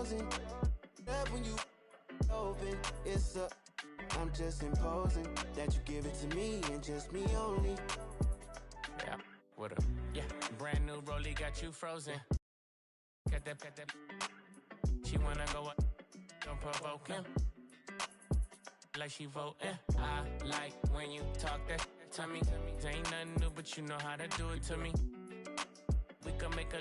frozen. Love when you open, it's up. I'm just imposing that you give it to me and just me only. Yeah, what up? Yeah, brand new rollie got you frozen. Got that. She wanna go up, don't provoke him. Like she voting. I like when you talk that to me. Ain't nothing new, but you know how to do it to me. We can make a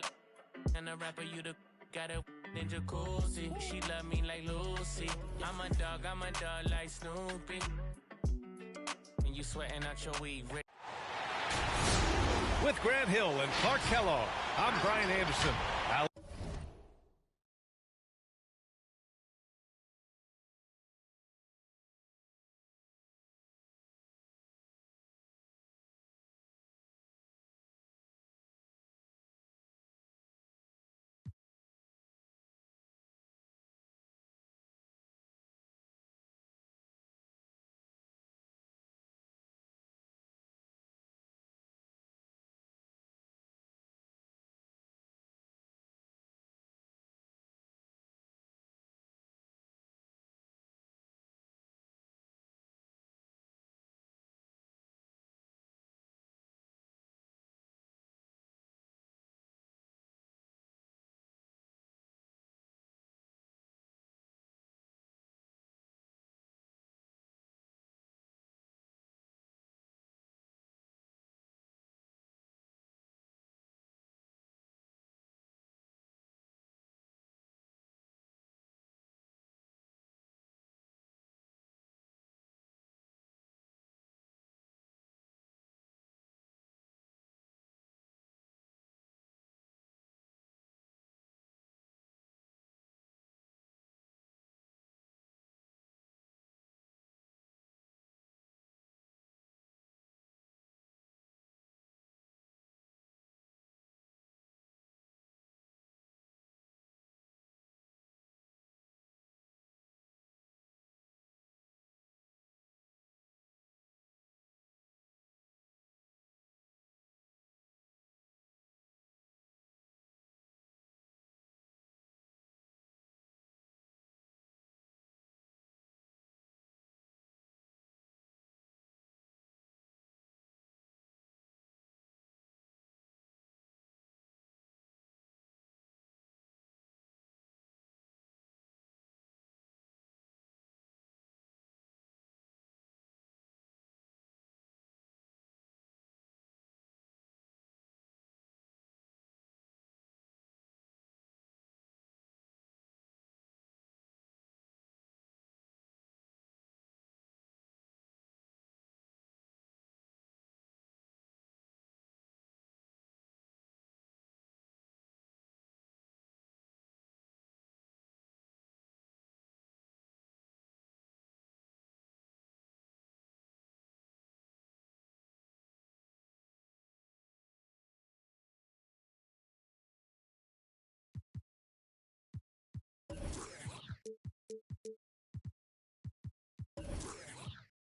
and a rapper, you the got a in jacuzzi. She love me like Lucy. I'm a dog like Snoopy. And you sweating out your weed. With Grant Hill and Clark Kellogg, I'm Brian Anderson.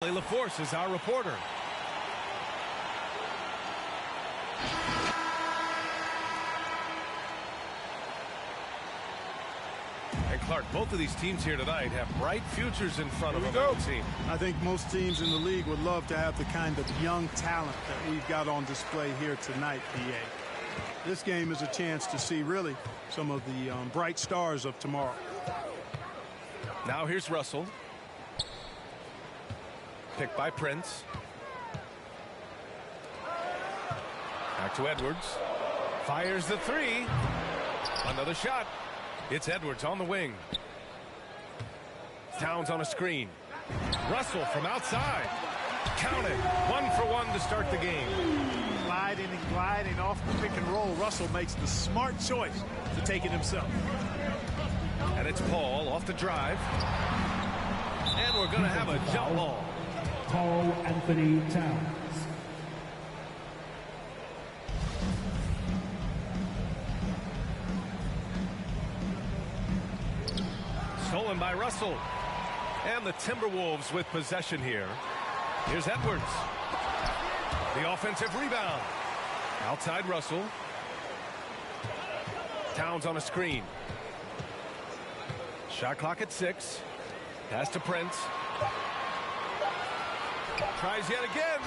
LaForce is our reporter. And Clark, both of these teams here tonight have bright futures in front of them. I think most teams in the league would love to have the kind of young talent that we've got on display here tonight, PA. This game is a chance to see really some of the bright stars of tomorrow. Now here's Russell. Picked by Prince. Back to Edwards. Fires the three. Another shot. It's Edwards on the wing. Towns on a screen. Russell from outside. Count it. 1-for-1 to start the game. Gliding and gliding off the pick and roll. Russell makes the smart choice to take it himself. And it's Paul off the drive. And we're going to have a jump ball. Carl Anthony Towns. Stolen by Russell. And the Timberwolves with possession here. Here's Edwards. The offensive rebound. Outside Russell. Towns on a screen. Shot clock at 6. Pass to Prince. Tries yet again.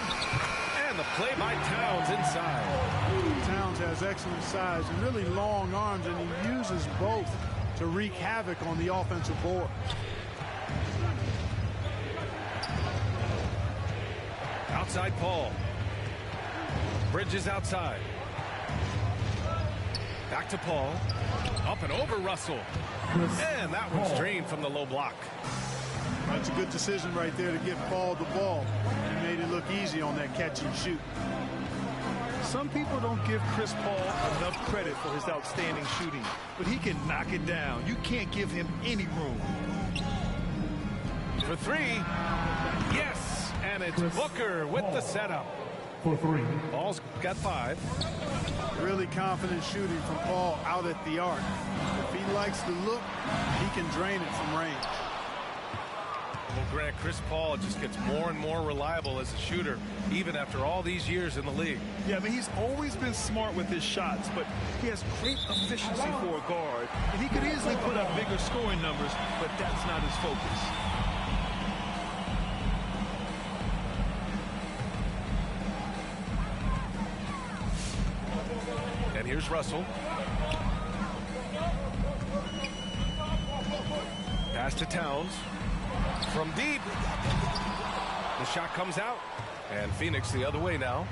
And the play by Towns inside. Towns has excellent size and really long arms, and he uses both to wreak havoc on the offensive board. Outside Paul. Bridges outside. Back to Paul. Up and over Russell. And that one's drained from the low block. That's a good decision right there to get Paul the ball. He made it look easy on that catch and shoot. Some people don't give Chris Paul enough credit for his outstanding shooting, but he can knock it down. You can't give him any room. For 3. Yes! And it's Booker with the setup. For 3. Paul's got 5. Really confident shooting from Paul out at the arc. If he likes the look, he can drain it from range. Well, Grant, Chris Paul just gets more and more reliable as a shooter, even after all these years in the league. Yeah, I mean, he's always been smart with his shots, but he has great efficiency for a guard. And he could easily put up bigger scoring numbers, but that's not his focus. And here's Russell. Pass to Towns. From deep. The shot comes out. And Phoenix the other way now.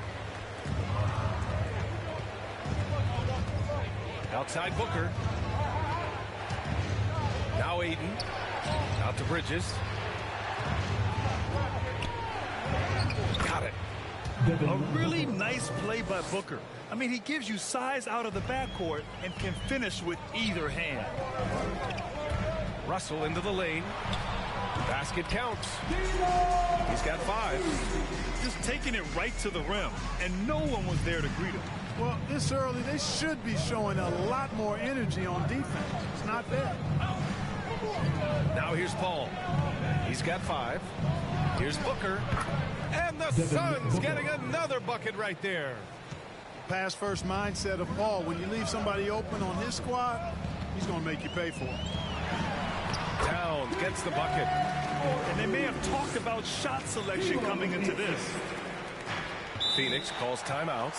Outside Booker. Now Aiden. Out to Bridges. Got it. A really nice play by Booker. I mean, he gives you size out of the backcourt and can finish with either hand. Russell into the lane. Basket counts. He's got 5. Just taking it right to the rim, and no one was there to greet him. Well, this early, they should be showing a lot more energy on defense. It's not there. Now here's Paul. He's got 5. Here's Booker. And the Suns getting another bucket right there. Pass first mindset of Paul. When you leave somebody open on his squad, he's going to make you pay for it. Towns gets the bucket. And they may have talked about shot selection coming into this. Phoenix calls timeout.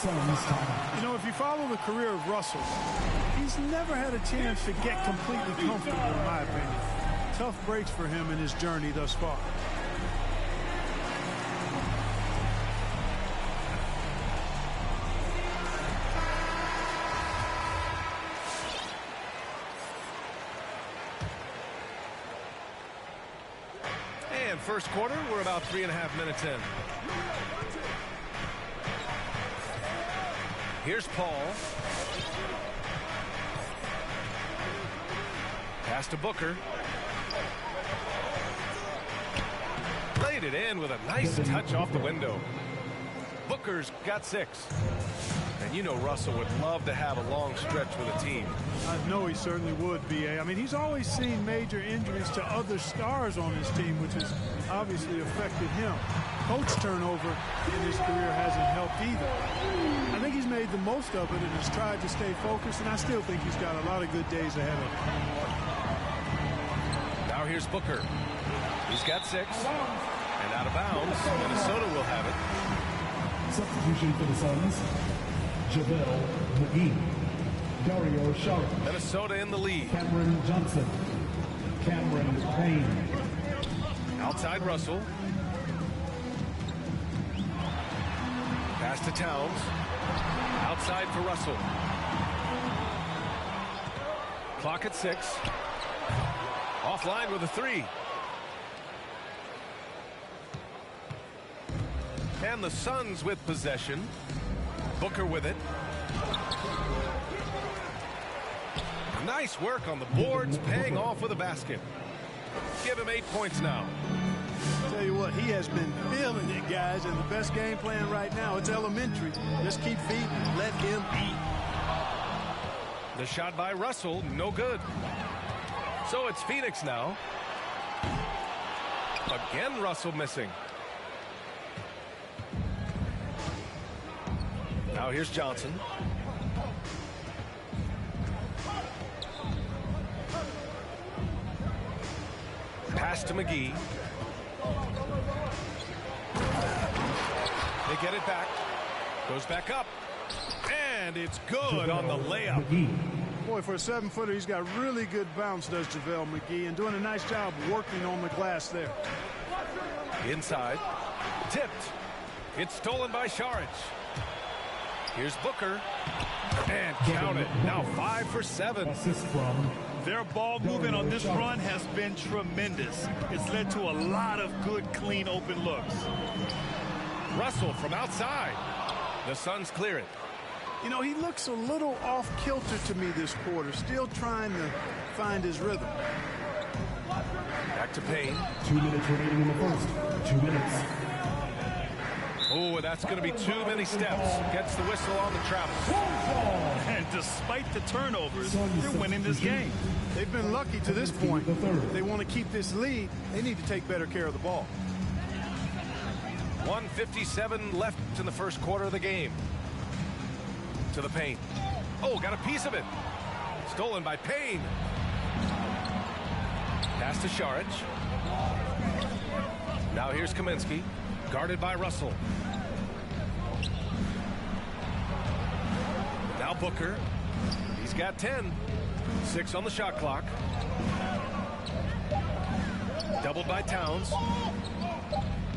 You know, if you follow the career of Russell, he's never had a chance to get completely comfortable, in my opinion. Tough breaks for him in his journey thus far. And first quarter, we're about 3.5 minutes in. Here's Paul. Pass to Booker. Laid it in with a nice touch off the window. Booker's got 6. And you know Russell would love to have a long stretch with a team. I know he certainly would, B.A. I mean, he's always seen major injuries to other stars on his team, which has obviously affected him. Coach turnover in his career hasn't helped either. I think he's made the most of it and has tried to stay focused, and I still think he's got a lot of good days ahead of him. Now here's Booker. He's got 6. And out of bounds, Minnesota will have it. Substitution for the Suns, JaVale McGee, Dario Saric, Minnesota in the lead. Cameron Johnson, Cameron Payne. Outside Russell. Pass to Towns. Outside for Russell. Clock at 6. Offline with a 3. And the Suns with possession. Booker with it. Nice work on the boards, paying off with a basket. Give him 8 points now. Tell you what, he has been feeling it, guys, and the best game plan right now, it's elementary. Just keep feeding, let him eat. The shot by Russell, no good. So it's Phoenix now. Again, Russell missing. Now here's Johnson. Pass to McGee. They get it back. Goes back up. And it's good on the layup. Boy, for a 7-footer, he's got really good bounce, does JaVale McGee, and doing a nice job working on the glass there. Inside. Tipped. It's stolen by Saric. Here's Booker. And count it. Now 5 for 7. Assist from Their ball movement on this run has been tremendous. It's led to a lot of good, clean, open looks. Russell from outside. The Suns clear it. You know, he looks a little off kilter to me this quarter, still trying to find his rhythm. Back to Payne. 2 minutes remaining in the first. 2 minutes. Oh, that's going to be too many steps. Gets the whistle on the travel. And despite the turnovers, they're winning this game. They've been lucky to this point. If they want to keep this lead, they need to take better care of the ball. 1:57 left in the first quarter of the game. To the Payne. Oh, got a piece of it. Stolen by Payne. Pass to Saric. Now here's Kaminsky. Guarded by Russell. Now Booker. He's got 10. 6 on the shot clock. Doubled by Towns.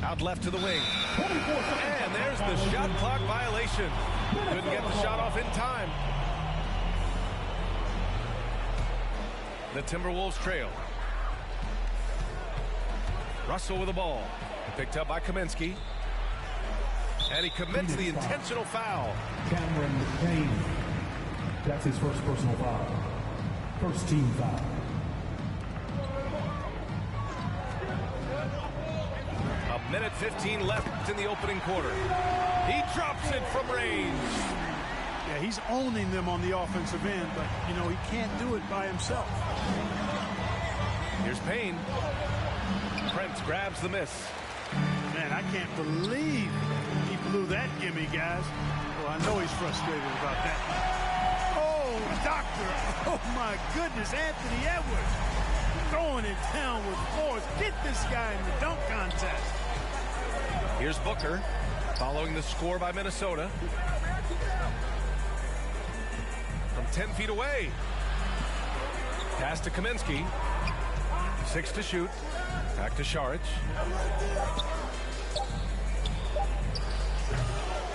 Out left to the wing. And there's the shot clock violation. Couldn't get the shot off in time. The Timberwolves trail. Russell with the ball. Picked up by Kaminsky. And he commits the intentional foul. Cameron Payne. That's his first personal foul. First team foul. A minute 15 left in the opening quarter. He drops it from range. Yeah, he's owning them on the offensive end, but, you know, he can't do it by himself. Here's Payne. Prince grabs the miss. Man, I can't believe he blew that gimme, guys. Well, I know he's frustrated about that. Oh, doctor. Oh, my goodness. Anthony Edwards throwing it down with force. Get this guy in the dunk contest. Here's Booker following the score by Minnesota. From 10 feet away. Pass to Kaminsky. 6 to shoot. Back to Saric.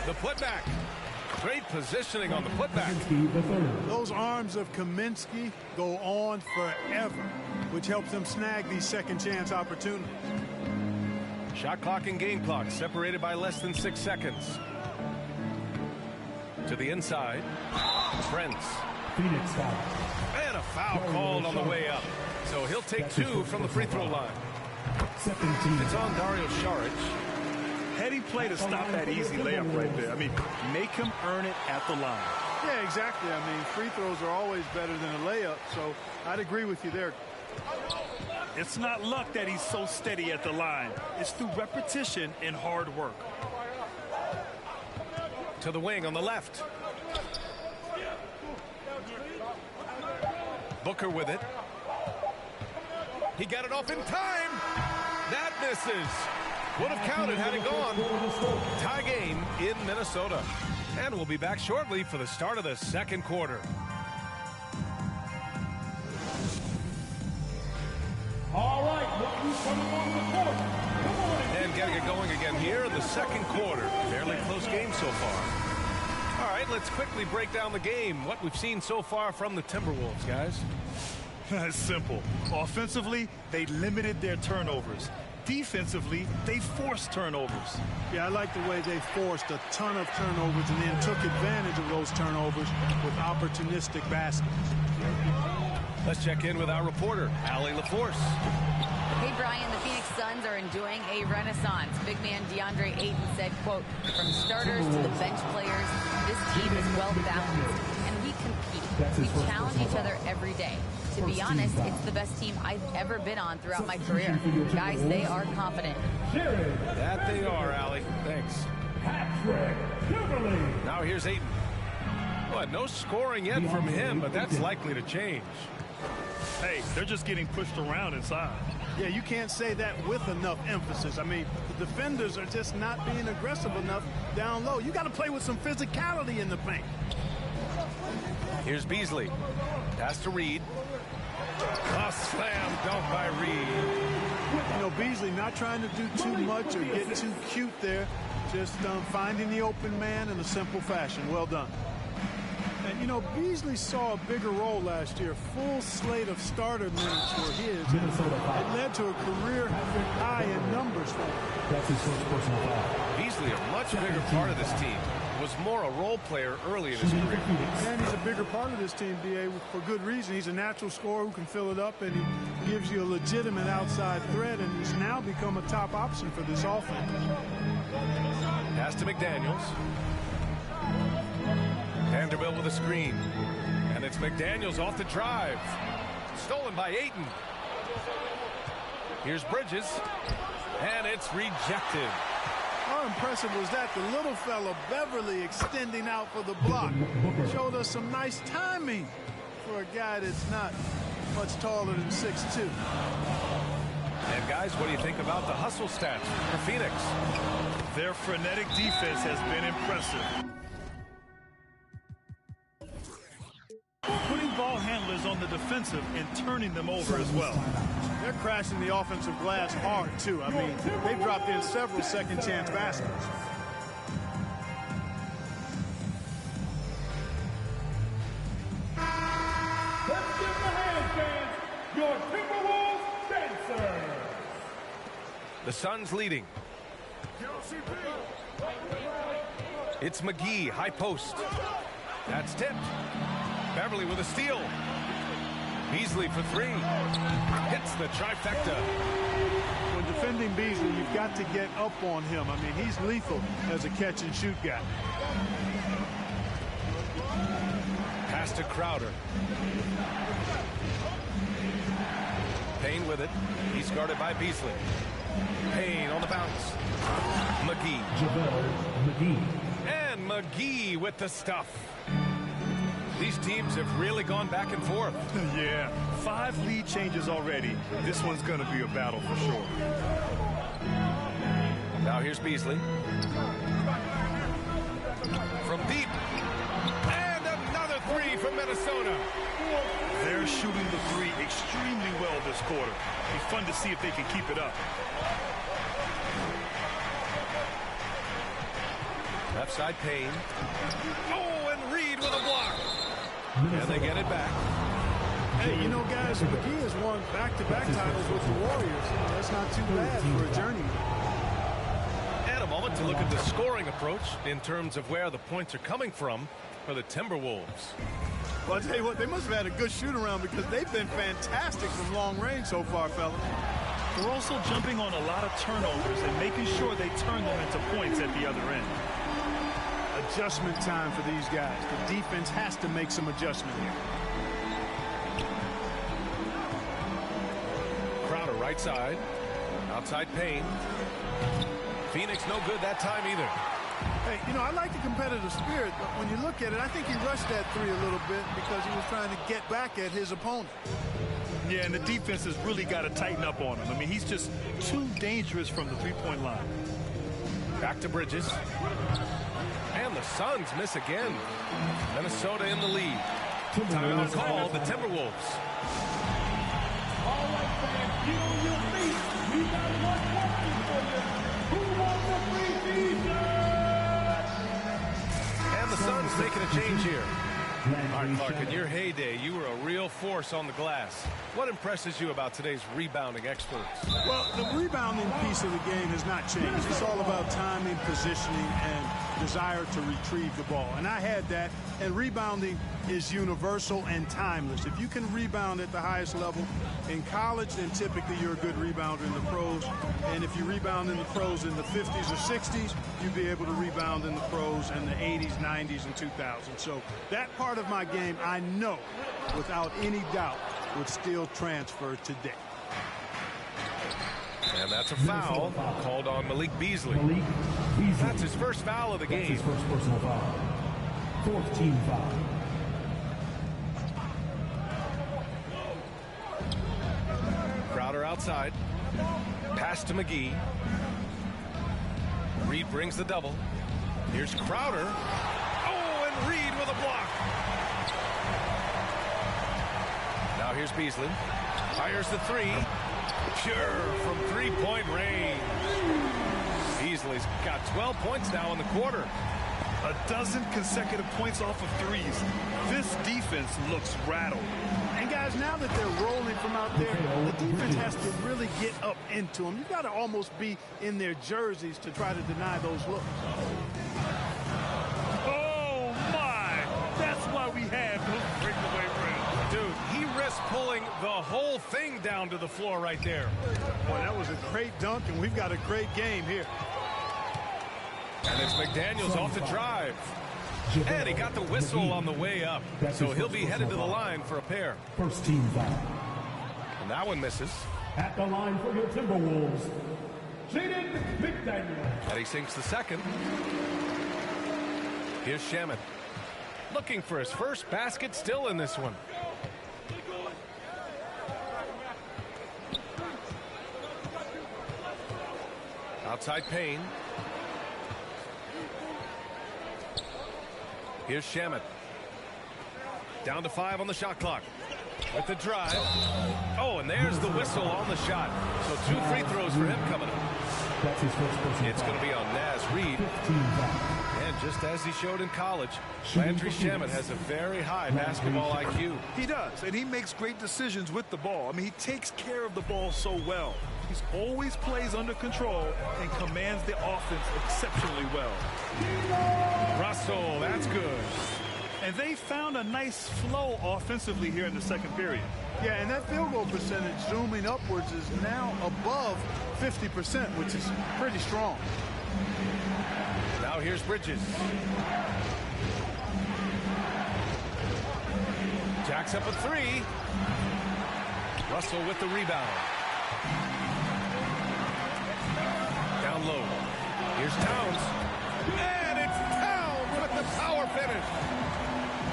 The putback. Great positioning on the putback. Those arms of Kaminsky go on forever, which helps them snag these second chance opportunities. Shot clock and game clock separated by less than 6 seconds. To the inside. Prince. Phoenix foul. And a foul called on the way up. So he'll take 2 from the free throw line. Second team. It's on Dario Saric. Heading play to stop that easy layup right there. I mean, make him earn it at the line. Yeah, exactly. I mean, free throws are always better than a layup, so I'd agree with you there. It's not luck that he's so steady at the line. It's through repetition and hard work. To the wing on the left. Booker with it. He got it off in time. That misses. Would have counted had it gone. Tie game in Minnesota. And we'll be back shortly for the start of the second quarter. All right, coming on the court. Come on. And getting it going again here in the second quarter. Fairly close game so far. All right, let's quickly break down the game. What we've seen so far from the Timberwolves, guys. It's simple. Offensively, they limited their turnovers. Defensively, they forced turnovers. Yeah, I like the way they forced a ton of turnovers and then took advantage of those turnovers with opportunistic baskets. Let's check in with our reporter, Allie LaForce. Hey, Brian, the Phoenix Suns are enjoying a renaissance. Big man DeAndre Ayton said, quote, from starters to the bench players, this team is well-balanced, and we compete. We challenge each other every day. To be honest, it's the best team I've ever been on throughout my career. Guys, they are confident. That they are, Allie. Thanks. Now here's Ayton. Well, no scoring yet from him, but that's likely to change. Hey, they're just getting pushed around inside. Yeah, you can't say that with enough emphasis. I mean, the defenders are just not being aggressive enough down low. You got to play with some physicality in the paint. Here's Beasley. Pass to Reed. A slam dunk by Reed. You know, Beasley not trying to do too much or get too cute there. Just finding the open man in a simple fashion. Well done. And, you know, Beasley saw a bigger role last year. Full slate of starter minutes were his. It led to a career high in numbers for him. That's his first personal foul. Beasley, a much bigger part of this team, was more a role player early in his career. And he's a bigger part of this team, D.A., for good reason. He's a natural scorer who can fill it up, and he gives you a legitimate outside threat, and he's now become a top option for this offense. Pass to McDaniels. Vanderbilt with a screen. And it's McDaniels off the drive. Stolen by Ayton. Here's Bridges. And it's rejected. How impressive was that? The little fella, Beverly, extending out for the block. Showed us some nice timing for a guy that's not much taller than 6'2". And guys, what do you think about the hustle stats for Phoenix? Their frenetic defense has been impressive. Putting ball handlers on the defensive and turning them over as well. They're crashing the offensive glass hard, too. I mean, they've dropped in several second-chance baskets. Let's give the hand fans your Timberwolves dancer. The Suns leading. It's McGee, high post. That's tipped. Beverly with a steal. Beasley for three. Hits the trifecta. When defending Beasley, you've got to get up on him. I mean, he's lethal as a catch-and-shoot guy. Pass to Crowder. Payne with it. He's guarded by Beasley. Payne on the bounce. McGee. JaVale McGee. And McGee with the stuff. These teams have really gone back and forth. Yeah, 5 lead changes already. This one's going to be a battle for sure. Now here's Beasley. From deep. And another three from Minnesota. They're shooting the three extremely well this quarter. Be fun to see if they can keep it up. Left side Payne. Oh, and Reed with a block. And they get it back. Hey, you know, guys, McGee has won back-to-back titles with the Warriors. That's not too bad for a journeyman. And a moment to look at the scoring approach in terms of where the points are coming from for the Timberwolves. Well, I'll tell you what, they must have had a good shoot-around because they've been fantastic from long range so far, fellas. They're also jumping on a lot of turnovers and making sure they turn them into points at the other end. Adjustment time for these guys. The defense has to make some adjustment here. Crowder right side. Outside Payne. Phoenix no good that time either. Hey, you know, I like the competitive spirit, but when you look at it, I think he rushed that three a little bit because he was trying to get back at his opponent. Yeah, and the defense has really got to tighten up on him. I mean, he's just too dangerous from the three-point line. Back to Bridges. And the Suns miss again. Minnesota in the lead. Timeout call, the Timberwolves. All right, fans, get on your feet. We got one question for you. Who wants the free t-shirt? And the Suns making a change here. All right, Clark, in your heyday, you were a real force on the glass. What impresses you about today's rebounding experts? Well, the rebounding piece of the game has not changed. It's all about timing, positioning, and desire to retrieve the ball. And I had that, and rebounding is universal and timeless. If you can rebound at the highest level in college, then typically you're a good rebounder in the pros. And if you rebound in the pros in the 50s or 60s, you'd be able to rebound in the pros in the 80s, 90s, and 2000s. So that part of my game, I know, without any doubt, would still transfer today. And that's a foul called on Malik Beasley. That's his first foul of the game. That's his first personal foul. Fourth team foul. outside. Pass to McGee. Reed brings the double. Here's Crowder. Oh, and Reed with a block. Now here's Beasley. Fires the three. Pure from three-point range. Beasley's got 12 points now in the quarter. A dozen consecutive points off of threes. This defense looks rattled. And guys, now that they're rolling from out there, the defense has to really get up into them. You've got to almost be in their jerseys to try to deny those looks. Oh, my. That's why we have those breakaway rims. Dude, he risked pulling the whole thing down to the floor right there. Boy, that was a great dunk, and we've got a great game here. And it's McDaniels off the drive. And he got the whistle on the way up. So he'll be headed to the line for a pair. First team foul. And that one misses. At the line for your Timberwolves, Jaden McDaniels. And he sinks the second. Here's Shamet. Looking for his first basket still in this one. Outside Payne. Here's Shamet. Down to 5 on the shot clock. With the drive. Oh, and there's the whistle on the shot. So 2 free throws for him coming up. That's his first personal It's going to be on Naz Reid. 15 foul. And just as he showed in college, Landry Shamet has a very high basketball IQ. He does, and he makes great decisions with the ball. I mean, he takes care of the ball so well. He's always plays under control and commands the offense exceptionally well. Russell, that's good. And they found a nice flow offensively here in the second period. Yeah, and that field goal percentage zooming upwards is now above 50%, which is pretty strong. Now here's Bridges. Jacks up a 3. Russell with the rebound. Down low. Here's Towns. And it's Towns with the power finish.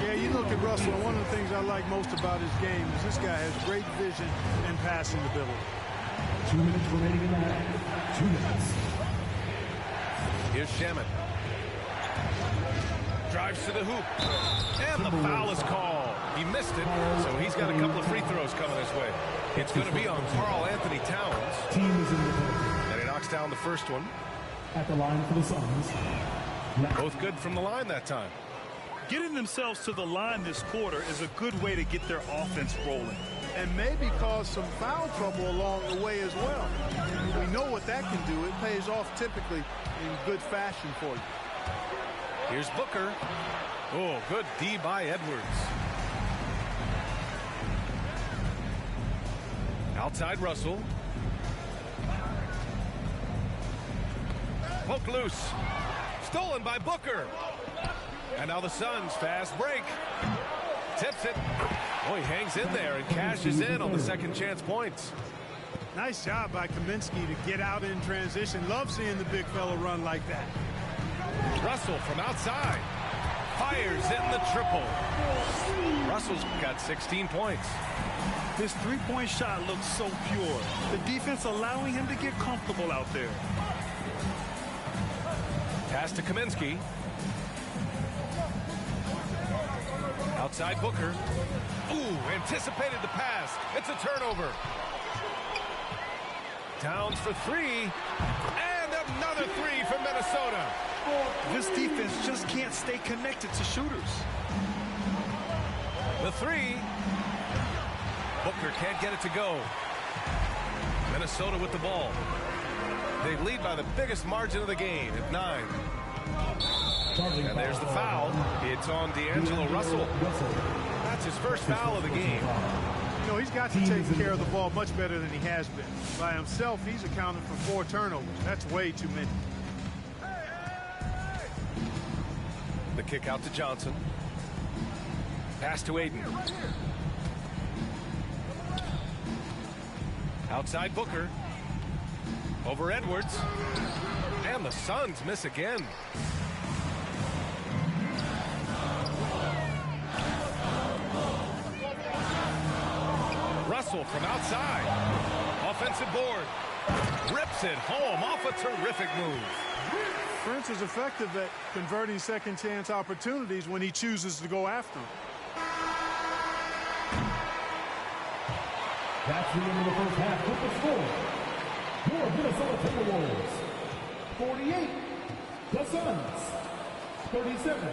Yeah, you look at Russell, and one of the things I like most about his game is this guy has great vision and passing ability. 2 minutes remaining in the half. 2 minutes. Here's Shamet. Drives to the hoop. And the foul is called. He missed it, so he's got a couple of free throws coming his way. It's going to be on Karl Anthony Towns. Team is in the penalty. And he knocks down the first one. At the line for the Suns. Both good from the line that time. Getting themselves to the line this quarter is a good way to get their offense rolling. And maybe cause some foul trouble along the way as well. We know what that can do. It pays off typically in good fashion for you. Here's Booker. Oh, good D by Edwards. Outside Russell. Poke loose. Stolen by Booker. And now the Suns fast break. Tips it. Oh, he hangs in there and cashes in on the second chance points. Nice job by Kaminsky to get out in transition. Love seeing the big fella run like that. Russell from outside. Fires in the triple. Russell's got 16 points. His three-point shot looks so pure. The defense allowing him to get comfortable out there. Pass to Kaminsky. Outside Booker. Ooh, anticipated the pass. It's a turnover. Towns for 3. And another 3 from Minnesota. This defense just can't stay connected to shooters. The 3. Booker can't get it to go. Minnesota with the ball. They lead by the biggest margin of the game at 9. And there's the foul. It's on D'Angelo Russell. That's his first foul of the game. You know, he's got to take care of the ball much better than he has been. By himself, he's accounted for 4 turnovers. That's way too many. The kick out to Johnson. Pass to Aiden. Outside Booker. Over Edwards. And the Suns miss again. Russell from outside. offensive board. Rips it home off a terrific move. Prince is effective at converting second chance opportunities when he chooses to go after them. That's the end of the first half with the score. Your Minnesota Timberwolves 48, the Suns 37.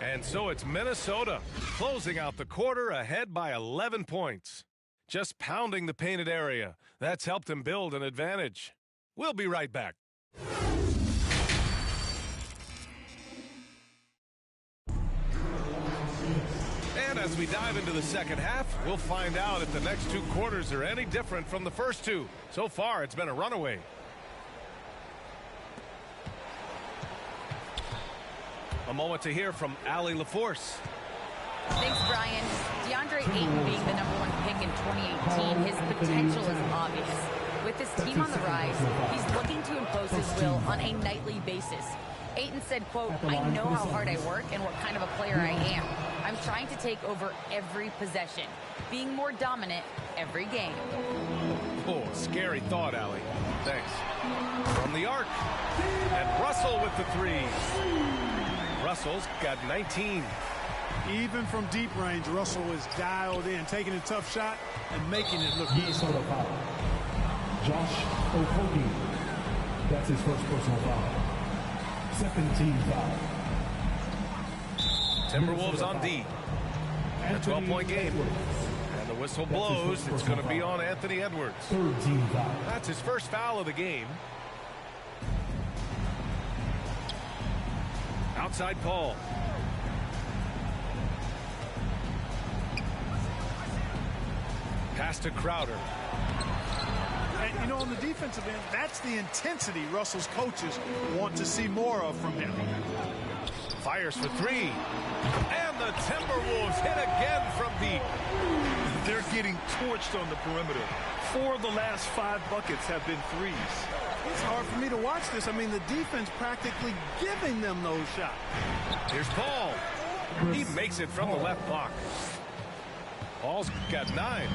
And so it's Minnesota closing out the quarter ahead by 11 points. Just pounding the painted area. That's helped him build an advantage. We'll be right back. And as we dive into the second half, we'll find out if the next two quarters are any different from the first two. So far, it's been a runaway. A moment to hear from Allie LaForce. Thanks, Brian. DeAndre Ayton being the #1 pick in 2018, his potential is obvious. With his team on the rise, he's looking to impose his will on a nightly basis. Ayton said, quote, "I know how hard I work and what kind of a player I am. I'm trying to take over every possession, being more dominant every game." Oh, scary thought, Allie. Thanks. From the arc. And Russell with the three. Russell's got 19. Even from deep range, Russell is dialed in, taking a tough shot and making it look easy. Minnesota foul. Josh Okogie. That's his first personal foul. Second team foul. Timberwolves on D. A 12-point game. And the whistle blows. It's going to be on Anthony Edwards. Third team foul. That's his first foul of the game. Outside Paul. Pass to Crowder. And, you know, on the defensive end, that's the intensity Russell's coaches want to see more of from him. Fires for three. And the Timberwolves hit again from deep. They're getting torched on the perimeter. 4 of the last 5 buckets have been threes. It's hard for me to watch this. I mean, the defense practically giving them those shots. Here's Paul. He makes it from the left block. Paul's got 9.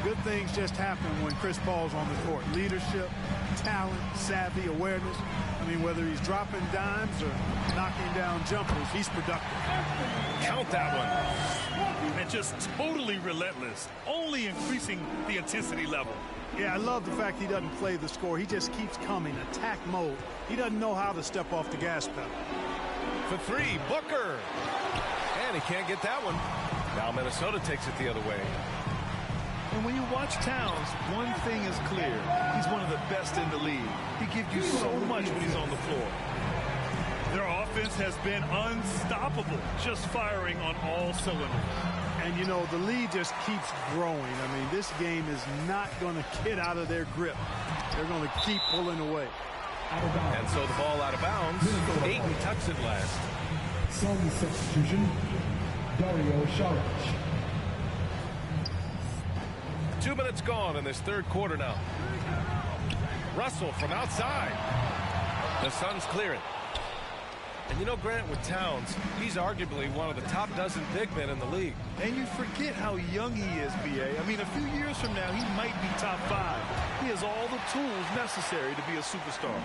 Good things just happen when Chris Paul's on the court. Leadership, talent, savvy, awareness. I mean, whether he's dropping dimes or knocking down jumpers, he's productive. Count that one. And just totally relentless, only increasing the intensity level. Yeah, I love the fact he doesn't play the score. He just keeps coming, attack mode. He doesn't know how to step off the gas pedal. For three, Booker. And he can't get that one. Now Minnesota takes it the other way. And when you watch Towns, one thing is clear. He's one of the best in the league. He gives you so much when he's on the floor. Their offense has been unstoppable, just firing on all cylinders. And, you know, the lead just keeps growing. I mean, this game is not going to get out of their grip. They're going to keep pulling away. And so the ball out of bounds. Ayton touched it last. Sun substitution, Dario Saric. 2 minutes gone in this third quarter now. Russell from outside. The Suns clear it. And you know, Grant, with Towns, he's arguably one of the top dozen big men in the league. And you forget how young he is, B.A. I mean, a few years from now, he might be top 5. He has all the tools necessary to be a superstar.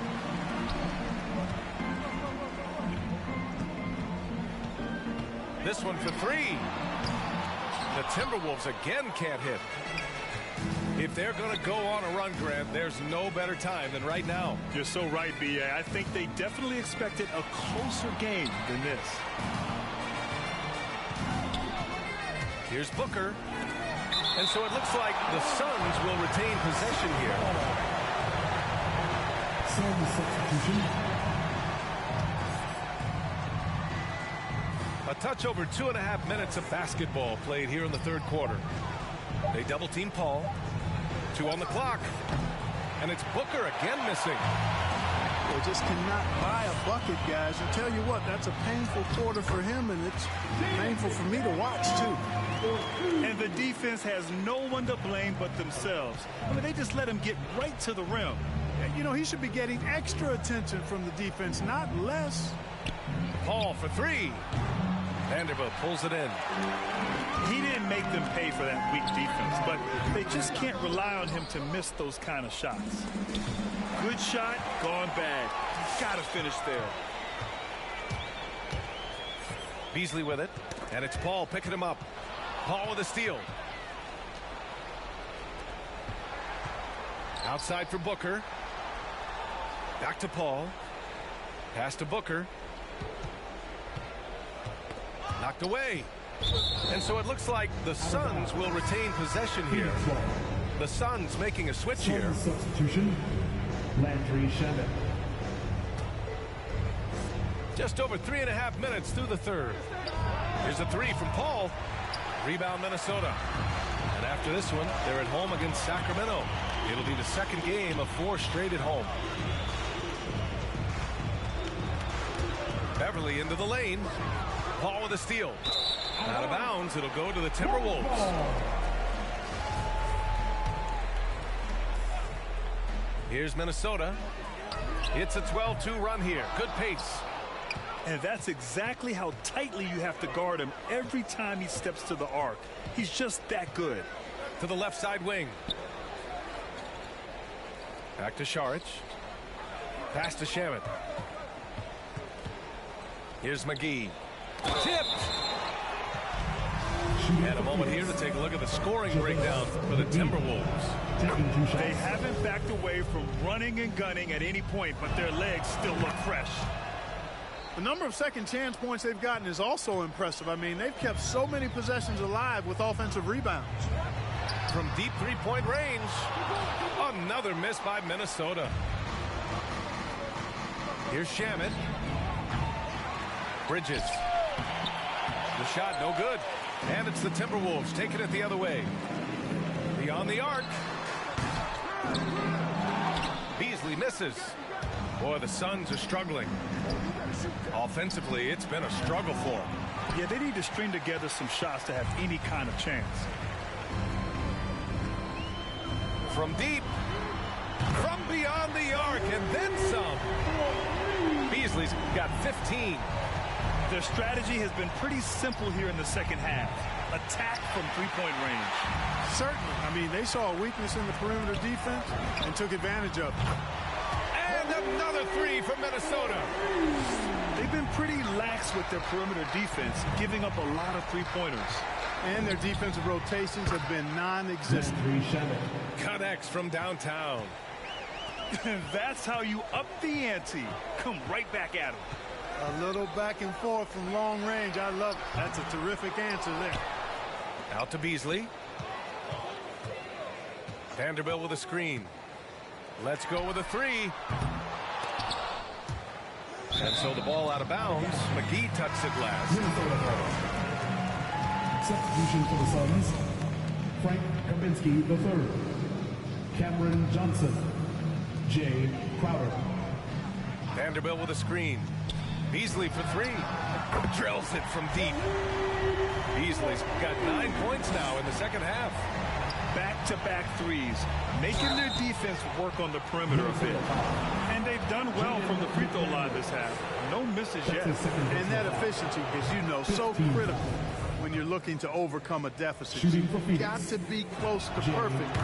This one for three. The Timberwolves again can't hit. If they're going to go on a run, Grant, there's no better time than right now. You're so right, B.A. I think they definitely expected a closer game than this. Here's Booker. And so it looks like the Suns will retain possession here. Sun substitution. A touch over 2.5 minutes of basketball played here in the third quarter. They double team Paul. 2 on the clock. And it's Booker again missing. They just cannot buy a bucket, guys. I tell you what, that's a painful quarter for him, and it's painful for me to watch, too. And the defense has no one to blame but themselves. I mean, they just let him get right to the rim. You know, he should be getting extra attention from the defense, not less. Paul for three. Vanderbilt pulls it in. He didn't make them pay for that weak defense, but they just can't rely on him to miss those kind of shots. Good shot, gone bad. Got to finish there. Beasley with it, and it's Paul picking him up. Paul with a steal. Outside for Booker. Back to Paul. Pass to Booker. Knocked away. And so it looks like the Suns will retain possession here. The Suns making a switch here. Substitution, Landry Shamet. Just over 3.5 minutes through the third. Here's a three from Paul. Rebound Minnesota. And after this one, they're at home against Sacramento. It'll be the second game of 4 straight at home. Beverly into the lane. Paul with a steal. Out of bounds, it'll go to the Timberwolves. Here's Minnesota. It's a 12-2 run here. Good pace. And that's exactly how tightly you have to guard him every time he steps to the arc. He's just that good. To the left side wing. Back to Šarić. Pass to Shamet. Here's McGee. Tipped. And a moment here to take a look at the scoring breakdown for the Timberwolves. They haven't backed away from running and gunning at any point, but their legs still look fresh. The number of second chance points they've gotten is also impressive. I mean, they've kept so many possessions alive with offensive rebounds. From deep three-point range, another miss by Minnesota. Here's Shamet. Bridges. The shot no good. And it's the Timberwolves taking it the other way. Beyond the arc. Beasley misses. Boy, the Suns are struggling. Offensively, it's been a struggle for them. Yeah, they need to string together some shots to have any kind of chance. From deep. From beyond the arc, and then some. Beasley's got 15. Their strategy has been pretty simple here in the second half. Attack from three-point range. Certainly. I mean, they saw a weakness in the perimeter defense and took advantage of it. And another three from Minnesota. They've been pretty lax with their perimeter defense, giving up a lot of three-pointers. And their defensive rotations have been non-existent. Connects from downtown. That's how you up the ante. Come right back at him. A little back and forth from long range. I love it. That's a terrific answer there. Out to Beasley. Vanderbilt with a screen. Let's go with a three. And so the ball out of bounds. McGee touched it last. Substitution for the Suns, Frank Kaminsky III, Cameron Johnson, Jay Crowder. Vanderbilt with a screen. Beasley for three. Drills it from deep. Beasley's got 9 points now in the second half. Back-to-back threes, making their defense work on the perimeter a bit. And they've done well from the free throw line this half. No misses yet. And that efficiency is, you know, so critical when you're looking to overcome a deficit. You've got to be close to perfect.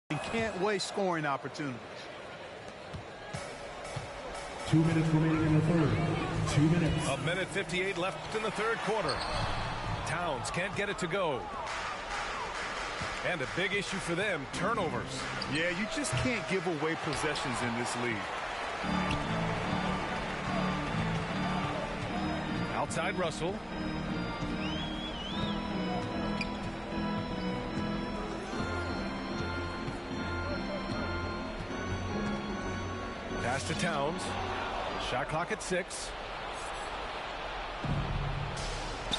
You can't waste scoring opportunities. 2 minutes remaining in the third. 2 minutes. A minute 58 left in the third quarter. Towns can't get it to go. And a big issue for them, turnovers. Yeah, you just can't give away possessions in this league. Outside Russell. Pass to Towns. Shot clock at 6.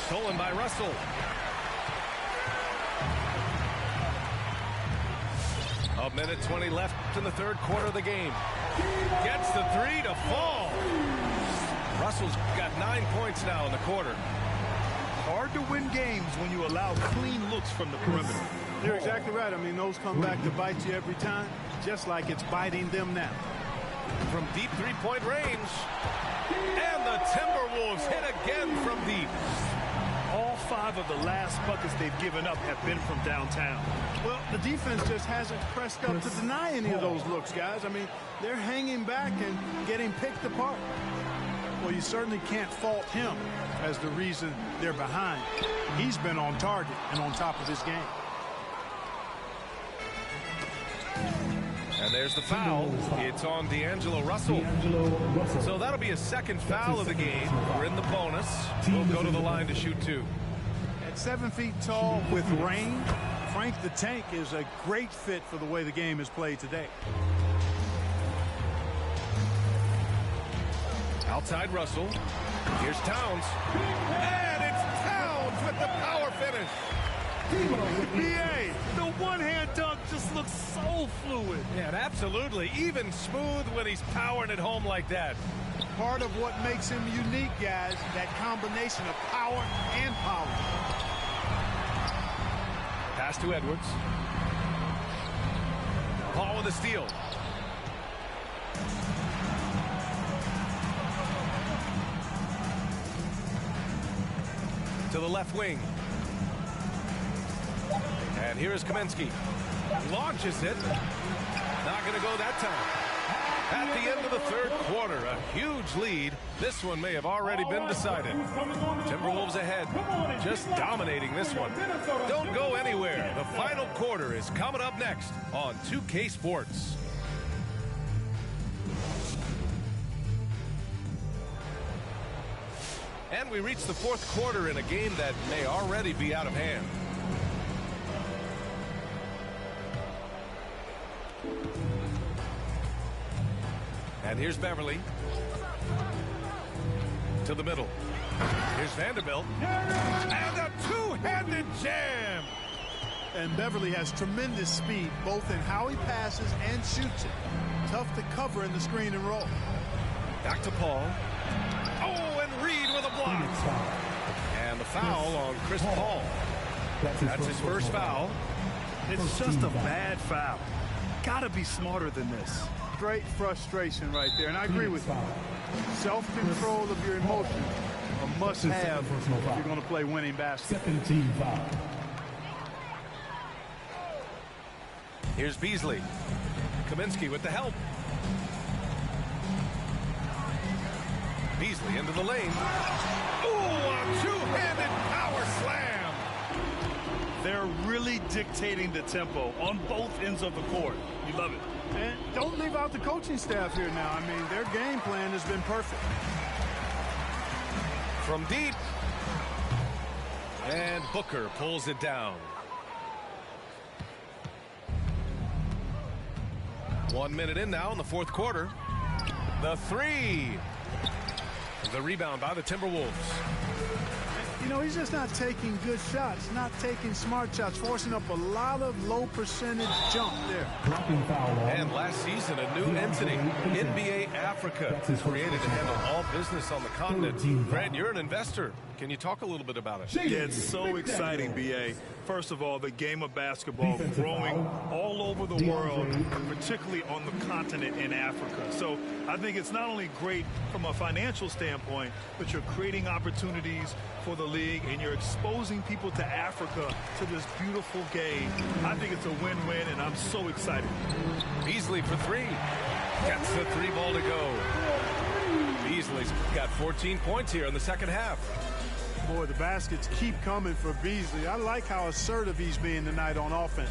Stolen by Russell. A minute 20 left in the third quarter of the game. Gets the three to fall. Russell's got 9 points now in the quarter. Hard to win games when you allow clean looks from the perimeter. You're exactly right. I mean, those come back to bite you every time, just like it's biting them now. From deep three-point range. And the Timberwolves hit again from deep. All 5 of the last buckets they've given up have been from downtown. Well, the defense just hasn't pressed up to deny any of those looks, guys. I mean, they're hanging back and getting picked apart. Well, you certainly can't fault him as the reason they're behind. He's been on target and on top of his game. And there's the foul. It's on D'Angelo Russell. So that'll be a second foul of the game. We're in the bonus. We'll go to the line to shoot 2. At 7 feet tall with rain, Frank the Tank is a great fit for the way the game is played today. Outside Russell. Here's Towns. And it's Towns with the power finish. BA, the one-hand dunk just looks so fluid. Yeah, absolutely. Even smooth when he's powering it home like that. Part of what makes him unique, guys, that combination of power and power. Pass to Edwards. Paul with a steal. To the left wing. And here is Kaminsky. Launches it. Not going to go that time. At the end of the third quarter, a huge lead. This one may have already been decided. Timberwolves ahead, just dominating this one. Don't go anywhere. The final quarter is coming up next on 2K Sports. And we reach the fourth quarter in a game that may already be out of hand. And here's Beverly. To the middle. Here's Vanderbilt. And a two-handed jam. And Beverly has tremendous speed, both in how he passes and shoots it. Tough to cover in the screen and roll. Back to Paul. Oh, and Reed with a block. And the foul on Chris Paul. That's his first foul. It's just a bad foul. Gotta be smarter than this. Great frustration right there, and I agree with you. Self-control of your emotions, a must-have if you're going to play winning basketball. Second team foul. Here's Beasley. Kaminsky with the help. Beasley into the lane. Ooh, a two-handed power slam. They're really dictating the tempo on both ends of the court. You love it. And don't leave out the coaching staff here now. I mean, their game plan has been perfect. From deep. And Booker pulls it down. 1 minute in now in the fourth quarter. The three. The rebound by the Timberwolves. You know, he's just not taking good shots, not taking smart shots, forcing up a lot of low percentage jump there. And last season, a new entity, NBA Africa, created to handle all business on the continent. Fred, you're an investor. Can you talk a little bit about it? Yeah, it's so exciting, BA. First of all, the game of basketball growing all over the world, particularly on the continent in Africa. So I think it's not only great from a financial standpoint, but you're creating opportunities for the league and you're exposing people to Africa to this beautiful game. I think it's a win-win, and I'm so excited. Beasley for three. Gets the three ball to go. Beasley's got 14 points here in the second half. Boy, the baskets keep coming for Beasley. I like how assertive he's being tonight on offense.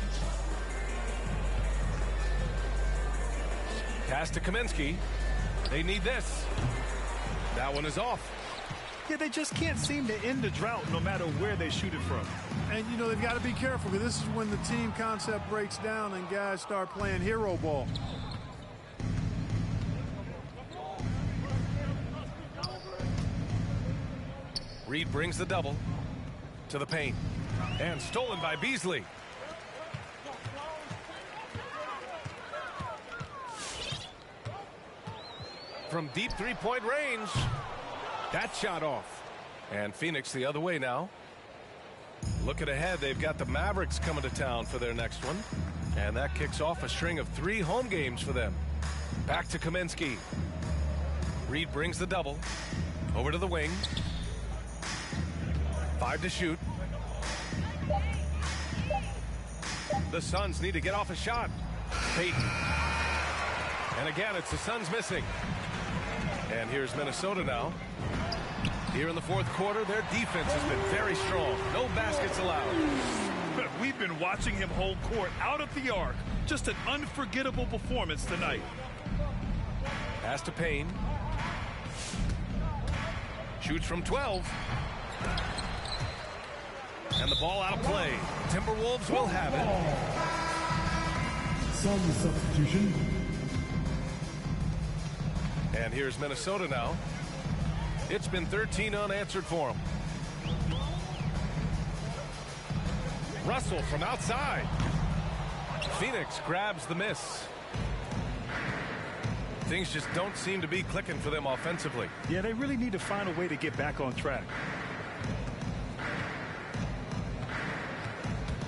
Pass to Kaminsky. They need this. That one is off. Yeah, they just can't seem to end the drought no matter where they shoot it from. And, you know, they've got to be careful because this is when the team concept breaks down and guys start playing hero ball. Reed brings the double to the paint. And stolen by Beasley. from deep three-point range. That shot off. And Phoenix the other way now. Looking ahead, they've got the Mavericks coming to town for their next one. And that kicks off a string of 3 home games for them. Back to Kaminsky. Reed brings the double. Over to the wing. 5 to shoot. The Suns need to get off a shot. Payton. And again, it's the Suns missing. And here's Minnesota now. Here in the fourth quarter, their defense has been very strong. No baskets allowed. We've been watching him hold court out of the arc. Just an unforgettable performance tonight. Pass to Payne. Shoots from 12. And the ball out of play. Timberwolves will have it. Some substitution. And here's Minnesota now. It's been 13 unanswered for them. Russell from outside. Phoenix grabs the miss. Things just don't seem to be clicking for them offensively. Yeah, they really need to find a way to get back on track.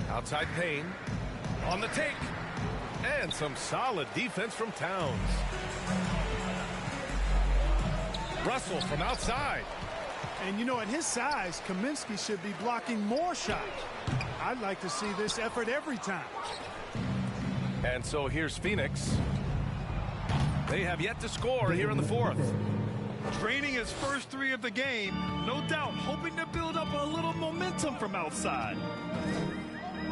Outside Payne. On the take. And some solid defense from Towns. Russell from outside. And you know, at his size, Kaminsky should be blocking more shots. I'd like to see this effort every time. And so here's Phoenix. They have yet to score here in the fourth. Draining his first 3 of the game, no doubt hoping to build up a little momentum from outside.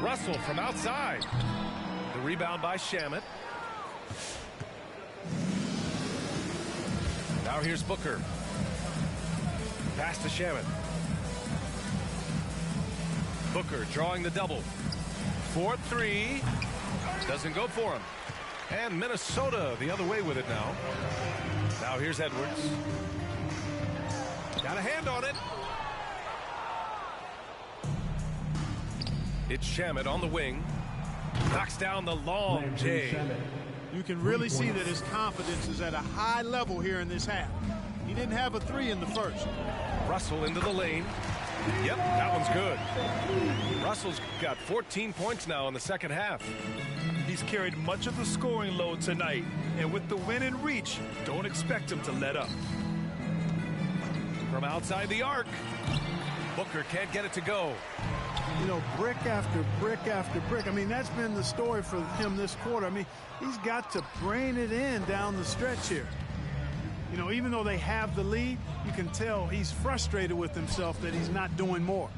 Russell from outside. The rebound by Shamet. Now here's Booker. Pass to Shamet. Booker drawing the double. 4-3. Doesn't go for him. And Minnesota the other way with it now. Now here's Edwards. Got a hand on it. It's Shamet on the wing. Knocks down the long J. You can really see that his confidence is at a high level here in this half. He didn't have a 3 in the first. Russell into the lane. Yep, that one's good. Russell's got 14 points now in the second half. He's carried much of the scoring load tonight, and with the win in reach, don't expect him to let up. From outside the arc, Booker can't get it to go. You know, brick after brick after brick. I mean, that's been the story for him this quarter. I mean, he's got to brain it in down the stretch here. You know, even though they have the lead, you can tell he's frustrated with himself that he's not doing more.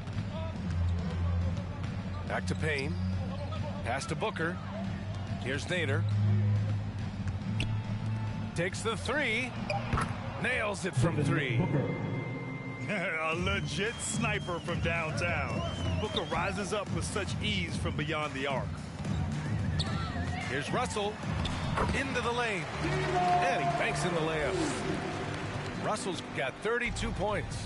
Back to Payne. Pass to Booker. Here's Nader. Takes the 3. Nails it from 3. A legit sniper from downtown. Booker rises up with such ease from beyond the arc. Here's Russell. Into the lane. And he banks in the layup. Russell's got 32 points.